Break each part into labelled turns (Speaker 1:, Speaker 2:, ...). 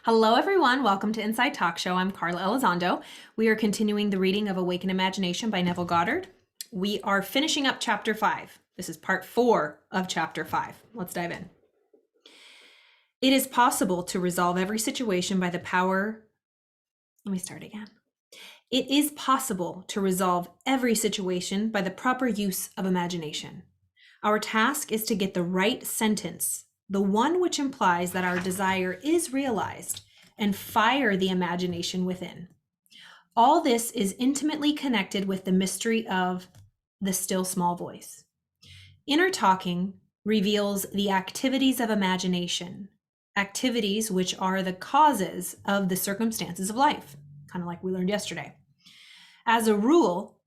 Speaker 1: Hello, everyone. Welcome to Inside Talk Show. I'm Carla Elizondo. We are continuing the reading of Awaken Imagination by Neville Goddard. We are finishing up chapter 5. This is part 4 of chapter 5. Let's dive in. It is possible to resolve every situation by the power. Let me start again. It is possible to resolve every situation by the proper use of imagination. Our task is to get the right sentence, the one which implies that our desire is realized, and fire the imagination within. All this is intimately connected with the mystery of the still small voice. Inner talking reveals the activities of imagination, activities which are the causes of the circumstances of life, kind of like we learned yesterday. As a rule,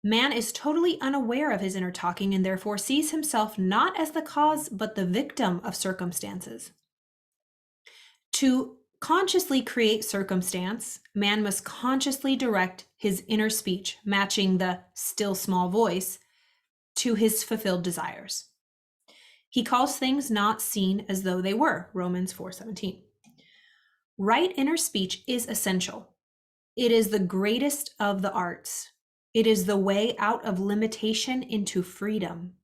Speaker 1: man is totally unaware of his inner talking and therefore sees himself not as the cause but the victim of circumstances. To consciously create circumstance, man must consciously direct his inner speech, matching the still small voice, to his fulfilled desires. He calls things not seen as though they were, Romans 4:17. Right inner speech is essential. It is the greatest of the arts. It is the way out of limitation into freedom.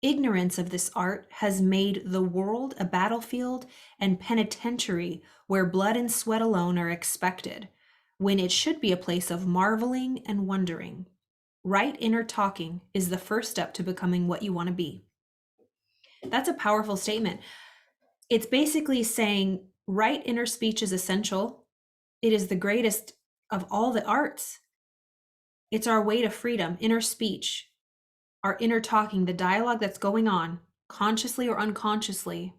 Speaker 1: Ignorance of this art has made the world a battlefield and penitentiary where blood and sweat alone are expected, when it should be a place of marveling and wondering. Right inner talking is the first step to becoming what you want to be. That's a powerful statement. It's basically saying right inner speech is essential. It is the greatest of all the arts. It's our way to freedom, inner speech, our inner talking, the dialogue that's going on, consciously or unconsciously,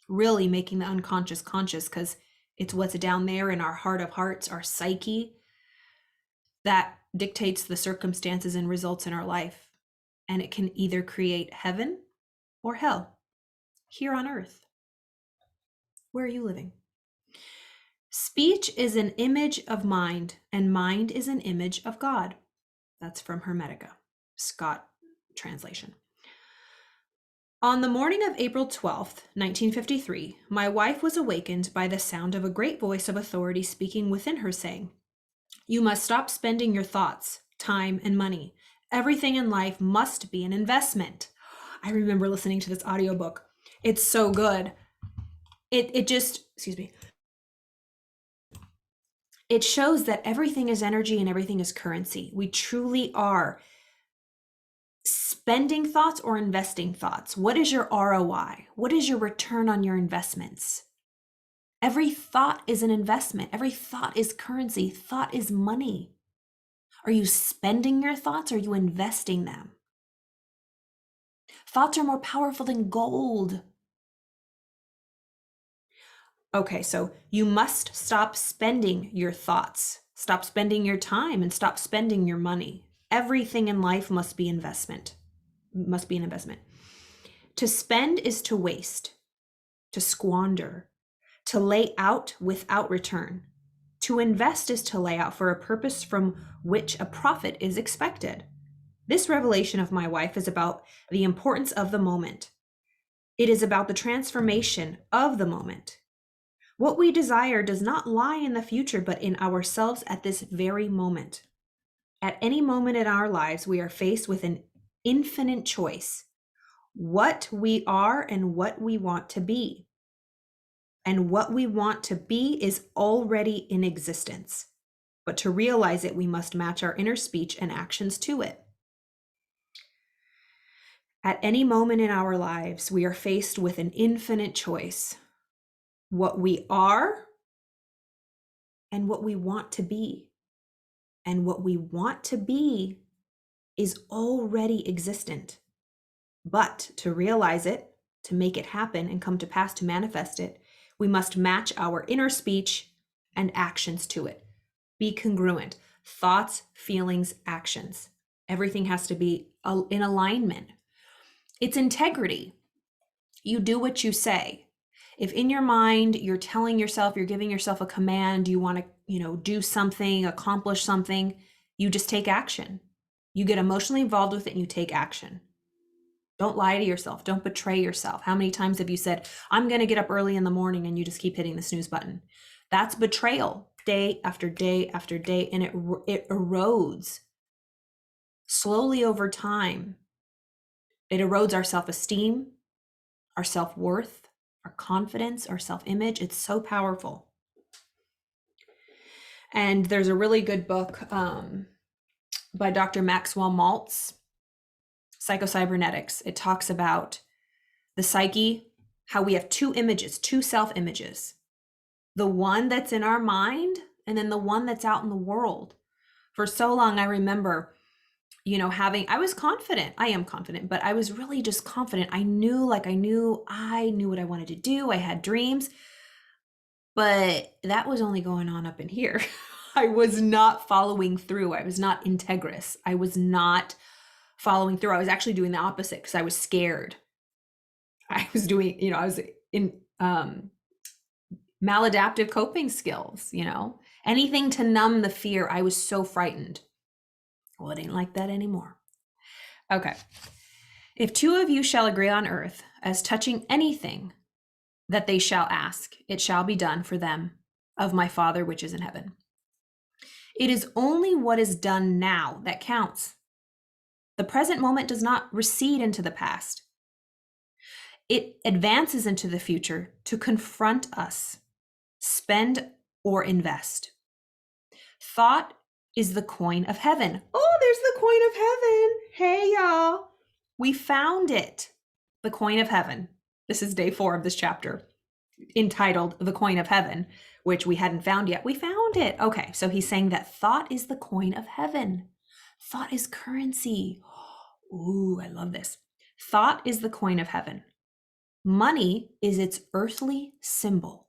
Speaker 1: really making the unconscious conscious, because it's what's down there in our heart of hearts, our psyche, that dictates the circumstances and results in our life. And it can either create heaven or hell here on earth. Where are you living? Speech is an image of mind, and mind is an image of God. That's from Hermetica, Scott translation. On the morning of April 12th, 1953, my wife was awakened by the sound of a great voice of authority speaking within her, saying, "You must stop spending your thoughts, time, and money. Everything in life must be an investment." I remember listening to this audiobook. It's so good. It just, excuse me. It shows that everything is energy and everything is currency. We truly are spending thoughts or investing thoughts. What is your ROI? What is your return on your investments? Every thought is an investment. Every thought is currency. Thought is money. Are you spending your thoughts or are you investing them? Thoughts are more powerful than gold. Okay, so you must stop spending your thoughts, stop spending your time, and stop spending your money. Everything in life must be an investment. To spend is to waste, to squander, to lay out without return. To invest is to lay out for a purpose from which a profit is expected. This revelation of my wife is about the importance of the moment. It is about the transformation of the moment. What we desire does not lie in the future, but in ourselves at this very moment. At any moment in our lives, we are faced with an infinite choice: what we are and what we want to be. And what we want to be is already in existence. But to realize it, we must match our inner speech and actions to it. At any moment in our lives, we are faced with an infinite choice: what we are and what we want to be. And what we want to be is already existent. But to realize it, to make it happen and come to pass, to manifest it, we must match our inner speech and actions to it. Be congruent. Thoughts, feelings, actions. Everything has to be in alignment. It's integrity. You do what you say. If in your mind you're telling yourself, you're giving yourself a command, you want to, do something, accomplish something, you just take action. You get emotionally involved with it and you take action. Don't lie to yourself. Don't betray yourself. How many times have you said, I'm going to get up early in the morning, and you just keep hitting the snooze button? That's betrayal, day after day after day, and it erodes slowly over time. It erodes our self-esteem, our self-worth, our confidence, our self-image. It's so powerful. And there's a really good book by Dr. Maxwell Maltz, Psychocybernetics. It talks about the psyche, how we have two images, two self-images. The one that's in our mind, and then the one that's out in the world. For so long, I remember, I was confident. I am confident, but I was really just confident. I knew what I wanted to do. I had dreams, but that was only going on up in here. I was not following through. I was not integrous. I was not following through. I was actually doing the opposite because I was scared. I was doing, I was in maladaptive coping skills, anything to numb the fear. I was so frightened. Well, it ain't like that anymore. Okay. If two of you shall agree on earth as touching anything that they shall ask, it shall be done for them of my Father which is in heaven. It is only what is done now that counts. The present moment does not recede into the past. It advances into the future to confront us, spend or invest. Thought is the coin of heaven. Oh, there's the coin of heaven. Hey, y'all. We found it. The coin of heaven. This is day 4 of this chapter, entitled The Coin of Heaven, which we hadn't found yet. We found it. Okay, so he's saying that thought is the coin of heaven. Thought is currency. Ooh, I love this. Thought is the coin of heaven. Money is its earthly symbol.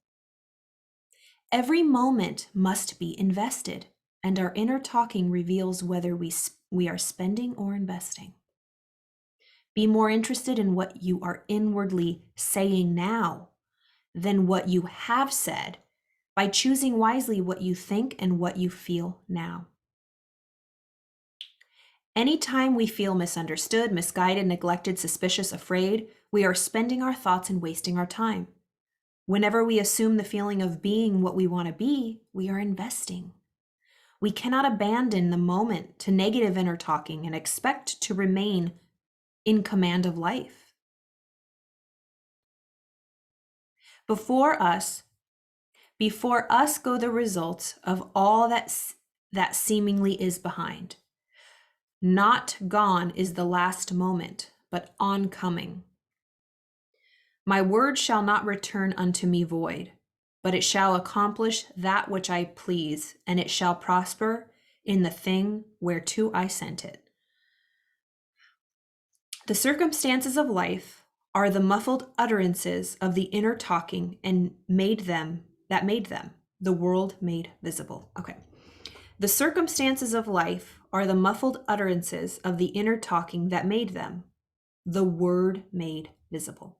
Speaker 1: Every moment must be invested, and our inner talking reveals whether we are spending or investing. Be more interested in what you are inwardly saying now than what you have said by choosing wisely what you think and what you feel now. Anytime we feel misunderstood, misguided, neglected, suspicious, afraid, we are spending our thoughts and wasting our time. Whenever we assume the feeling of being what we want to be, we are investing. We cannot abandon the moment to negative inner talking and expect to remain in command of life. Before us go the results of all that seemingly is behind. Not gone is the last moment, but oncoming. My word shall not return unto me void, but it shall accomplish that which I please, and it shall prosper in the thing whereto I sent it. The circumstances of life are the muffled utterances of the inner talking and made them. The world made visible. Okay. The circumstances of life are the muffled utterances of the inner talking that made them. The word made visible.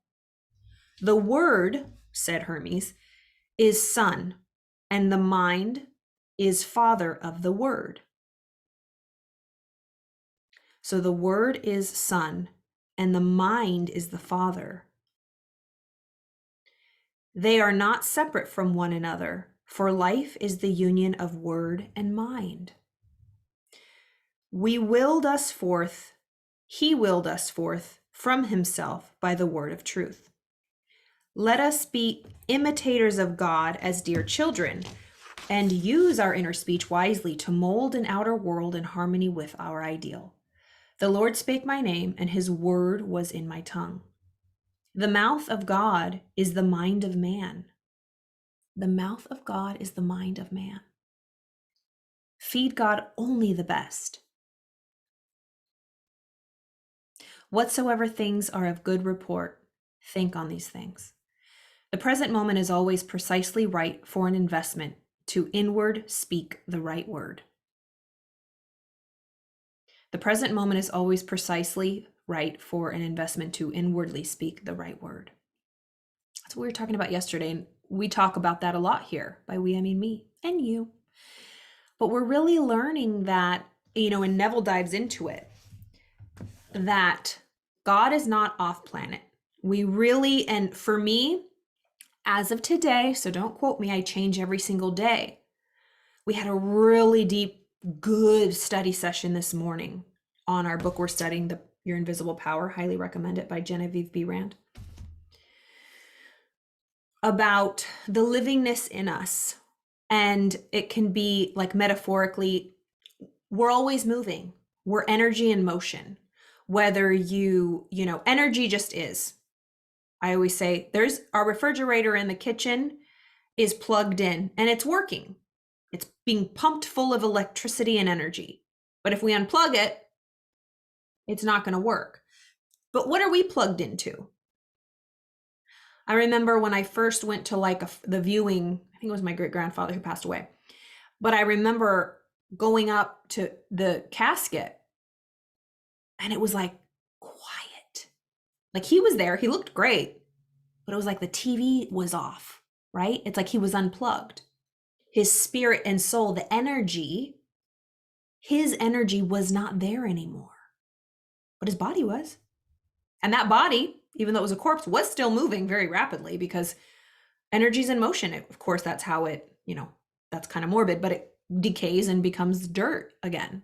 Speaker 1: The word, said Hermes, is son, and the mind is father of the word. So the word is son, and the mind is the father. They are not separate from one another, for life is the union of word and mind. He willed us forth from himself by the word of truth. Let us be imitators of God as dear children, and use our inner speech wisely to mold an outer world in harmony with our ideal. The Lord spake my name, and his word was in my tongue. The mouth of God is the mind of man. The mouth of God is the mind of man. Feed God only the best. Whatsoever things are of good report, think on these things. The present moment is always precisely right for an investment to inward speak the right word. The present moment is always precisely right for an investment to inwardly speak the right word. That's what we were talking about yesterday, and we talk about that a lot here. By we, I mean me and you. But we're really learning that, and Neville dives into it, that God is not off planet. We really, and for me, as of today, so don't quote me, I change every single day. We had a really deep, good study session this morning on our book we're studying, Your Invisible Power. Highly recommend it, by Genevieve B. Rand. About the livingness in us. And it can be like metaphorically, we're always moving. We're energy in motion. Whether energy just is. I always say there's our refrigerator in the kitchen is plugged in and it's working. It's being pumped full of electricity and energy. But if we unplug it, it's not going to work. But what are we plugged into? I remember when I first went to the viewing, I think it was my great-grandfather who passed away. But I remember going up to the casket and it was like quiet. Like he was there, he looked great, but it was like the TV was off, right? It's like he was unplugged. His spirit and soul, the energy, his energy was not there anymore, but his body was. And that body, even though it was a corpse, was still moving very rapidly because energy's in motion. Of course, that's how it, that's kind of morbid, but it decays and becomes dirt again.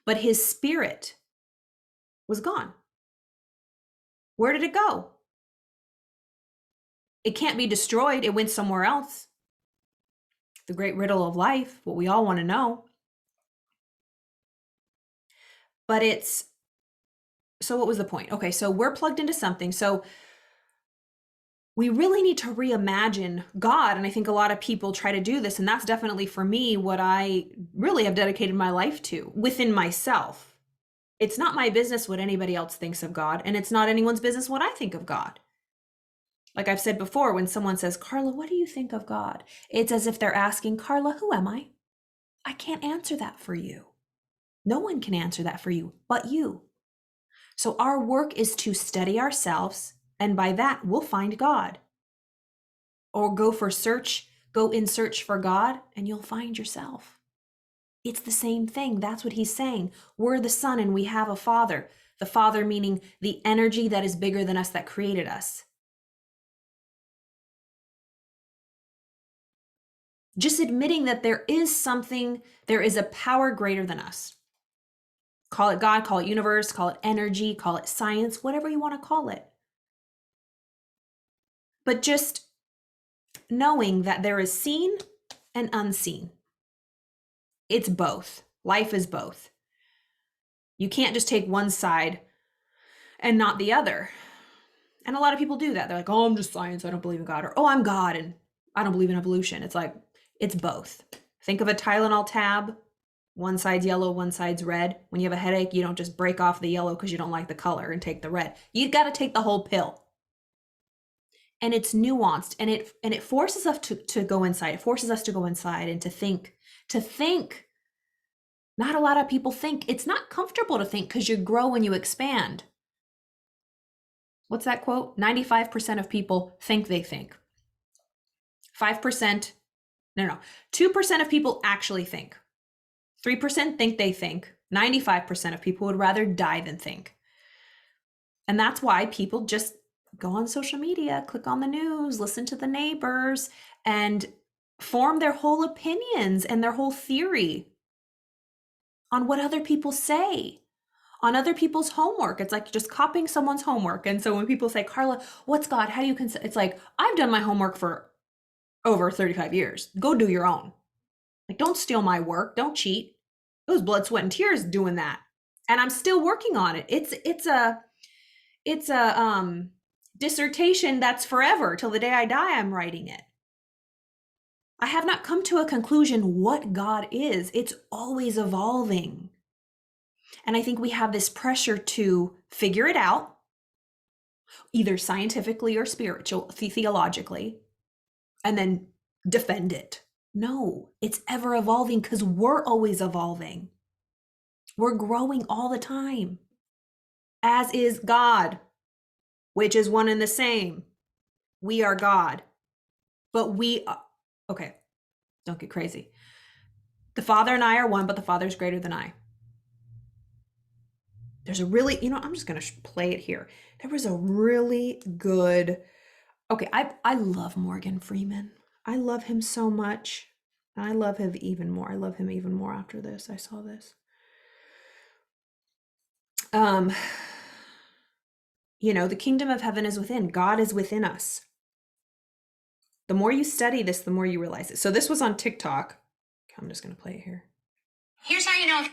Speaker 1: But his spirit was gone. Where did it go? It can't be destroyed. It went somewhere else. The great riddle of life, what we all want to know. But so what was the point? Okay, so we're plugged into something. So we really need to reimagine God. And I think a lot of people try to do this. And that's definitely for me what I really have dedicated my life to within myself. It's not my business what anybody else thinks of God. And it's not anyone's business what I think of God. Like I've said before, when someone says, Carla, what do you think of God? It's as if they're asking, Carla, who am I? I can't answer that for you. No one can answer that for you but you. So our work is to study ourselves, and by that we'll find God. Or go in search for God, and you'll find yourself. It's the same thing. That's what he's saying. We're the Son and we have a Father. The Father meaning the energy that is bigger than us, that created us. Just admitting that there is a power greater than us. Call it God, call it universe, call it energy, call it science, whatever you want to call it. But just knowing that there is seen and unseen. It's both. Life is both. You can't just take one side and not the other. And a lot of people do that. They're like, oh, I'm just science, I don't believe in God. Or, oh, I'm God and I don't believe in evolution. It's like, it's both. Think of a Tylenol tab. One side's yellow, one side's red. When you have a headache, you don't just break off the yellow because you don't like the color and take the red. You've got to take the whole pill. And it's nuanced, and it forces us to go inside. It forces us to go inside and to think. Not a lot of people think. It's not comfortable to think because you grow and you expand. What's that quote? 95% of people think they think. 5%, no, 2% of people actually think. 3% think they think. 95% of people would rather die than think. And that's why people just go on social media, click on the news, listen to the neighbors, and form their whole opinions and their whole theory on what other people say, on other people's homework. It's like just copying someone's homework. And so when people say, Carla, what's God? How do you consider? It's like, I've done my homework for over 35 years. Go do your own. Like, don't steal my work. Don't cheat. It was blood, sweat, and tears doing that. And I'm still working on it. It's a dissertation that's forever. Till the day I die, I'm writing it. I have not come to a conclusion what God is. It's always evolving. And I think we have this pressure to figure it out, either scientifically or theologically, and then defend it. No, it's ever evolving because we're always evolving. We're growing all the time, as is God, which is one and the same. We are God, but okay, don't get crazy. The Father and I are one, but the Father is greater than I. There's a really, I'm just going to play it here. There was a really good, okay, I love Morgan Freeman. I love him so much. I love him even more. I love him even more after this. I saw this. The kingdom of heaven is within. God is within us. The more you study this, the more you realize it. So this was on TikTok. I'm just going to play it here.
Speaker 2: Here's how you know if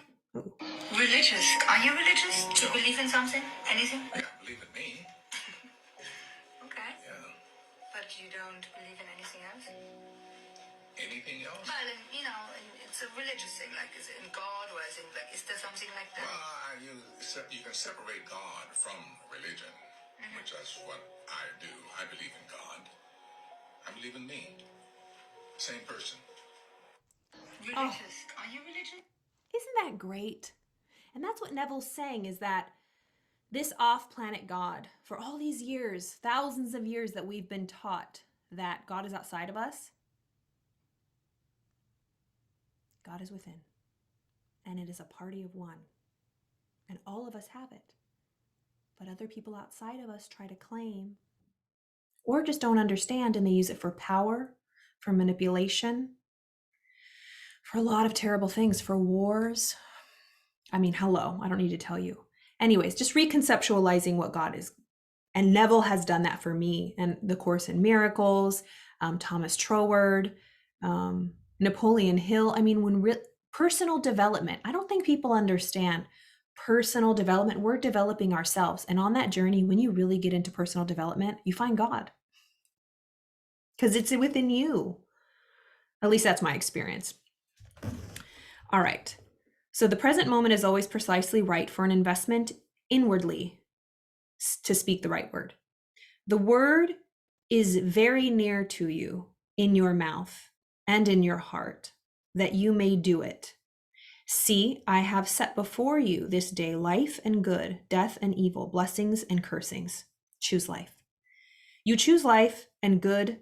Speaker 2: religious. Are you religious? Do you believe in something? Anything?
Speaker 3: Yeah, believe in me.
Speaker 2: Okay.
Speaker 3: Yeah.
Speaker 2: But you don't believe in anything else?
Speaker 3: Anything else?
Speaker 2: Well, it's a religious thing. Like, is it in God or is there something like that?
Speaker 3: Well, you can separate God from religion, which is what I do. I believe in God. I believe in me. Same person.
Speaker 2: Religious. Are you religious?
Speaker 1: Isn't that great? And that's what Neville's saying, is that this off-planet God, for all these years, thousands of years that we've been taught that God is outside of us, God is within. And it is a party of one. And all of us have it. But other people outside of us try to claim, or just don't understand, and they use it for power, for manipulation, for a lot of terrible things, for wars. I mean, hello, I don't need to tell you. Anyways, just reconceptualizing what God is. And Neville has done that for me, and the Course in Miracles, Thomas Troward, Napoleon Hill. I mean, personal development, I don't think people understand personal development. We're developing ourselves. And on that journey, when you really get into personal development, you find God. Because it's within you. At least that's my experience. All right. So the present moment is always precisely right for an investment inwardly, to speak the right word. The word is very near to you, in your mouth and in your heart, that you may do it. See, I have set before you this day life and good, death and evil, blessings and cursings. Choose life. You choose life and good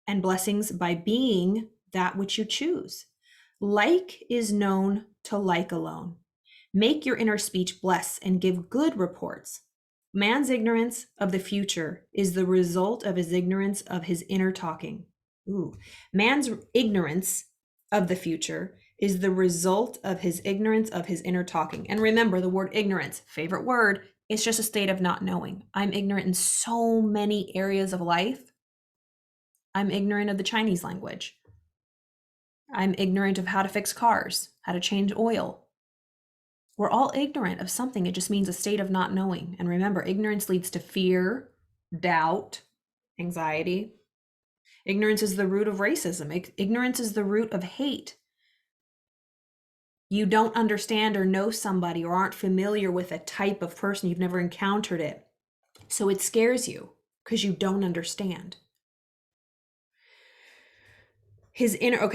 Speaker 1: and blessings by being that which you choose. Like is known to like alone. Make your inner speech bless and give good reports. Man's ignorance of the future is the result of his ignorance of his inner talking. Man's ignorance of the future is the result of his ignorance of his inner talking. And remember, the word ignorance, favorite word, it's just a state of not knowing. I'm ignorant in so many areas of life. I'm ignorant of the Chinese language. I'm ignorant of how to fix cars, how to change oil. We're all ignorant of something. It just means a state of not knowing. And remember, ignorance leads to fear, doubt, anxiety. Ignorance is the root of racism. Ignorance is the root of hate. You don't understand or know somebody, or aren't familiar with a type of person. You've never encountered it. So it scares you because you don't understand.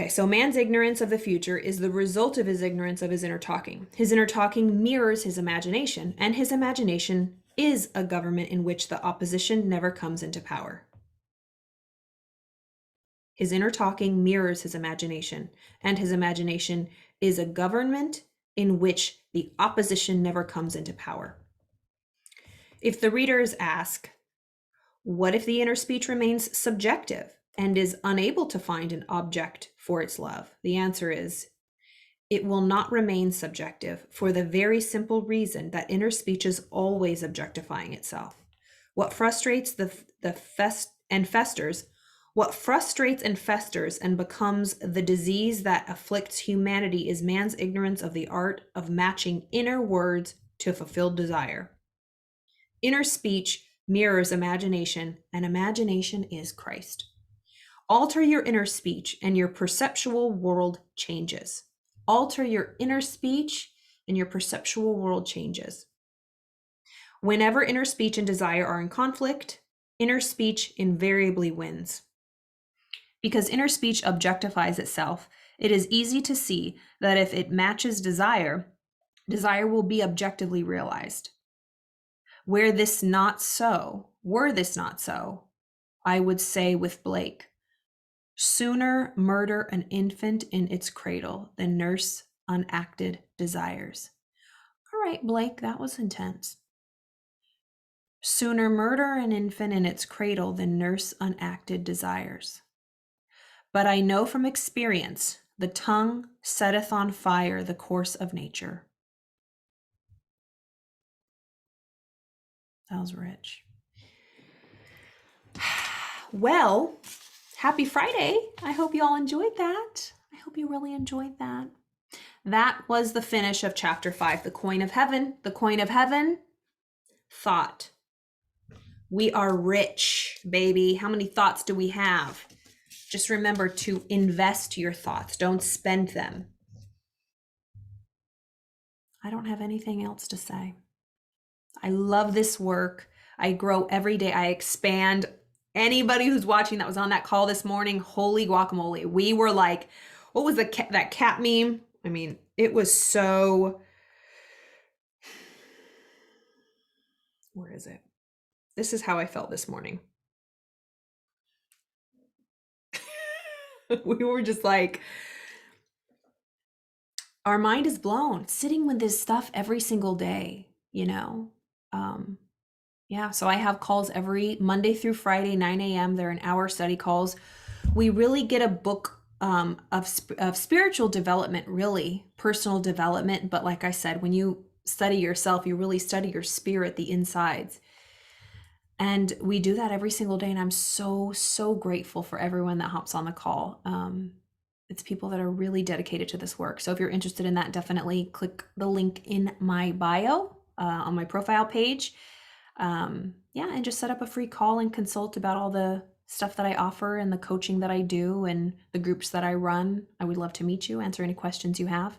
Speaker 1: So man's ignorance of the future is the result of his ignorance of his inner talking. His inner talking mirrors his imagination, and his imagination is a government in which the opposition never comes into power. His inner talking mirrors his imagination, and his imagination is a government in which the opposition never comes into power. If the readers ask, what if the inner speech remains subjective and is unable to find an object for its love? The answer is, it will not remain subjective, for the very simple reason that inner speech is always objectifying itself. What frustrates and festers and becomes the disease that afflicts humanity is man's ignorance of the art of matching inner words to fulfilled desire. Inner speech mirrors imagination, and imagination is Christ. Alter your inner speech and your perceptual world changes. Alter your inner speech and your perceptual world changes. Whenever inner speech and desire are in conflict, inner speech invariably wins. Because inner speech objectifies itself, it is easy to see that if it matches desire, desire will be objectively realized. Were this not so, I would say with Blake, sooner murder an infant in its cradle than nurse unacted desires. All right, Blake, that was intense. Sooner murder an infant in its cradle than nurse unacted desires. But I know from experience the tongue setteth on fire the course of nature. That was rich. Well, happy Friday. I hope you all enjoyed that. I hope you really enjoyed that. That was the finish of chapter 5, the coin of heaven. The coin of heaven, thought. We are rich, baby. How many thoughts do we have? Just remember to invest your thoughts. Don't spend them. I don't have anything else to say. I love this work. I grow every day. I expand. Anybody who's watching that was on that call this morning, holy guacamole. We were like, what was that cat meme? I mean, it was so, where is it? This is how I felt this morning. We were just like, our mind is blown sitting with this stuff every single day, you know? Yeah, so I have calls every Monday through Friday, 9 a.m. They're an hour study calls. We really get a book of spiritual development, really, personal development. But like I said, when you study yourself, you really study your spirit, the insides. And we do that every single day. And I'm so, so grateful for everyone that hops on the call. It's people that are really dedicated to this work. So if you're interested in that, definitely click the link in my bio on my profile page. Yeah, and just set up a free call and consult about all the stuff that I offer and the coaching that I do and the groups that I run. I would love to meet you, answer any questions you have.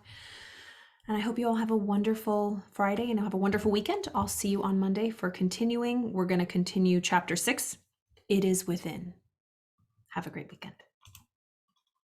Speaker 1: And I hope you all have a wonderful Friday and have a wonderful weekend. I'll see you on Monday for continuing. We're going to continue chapter 6. It is within. Have a great weekend.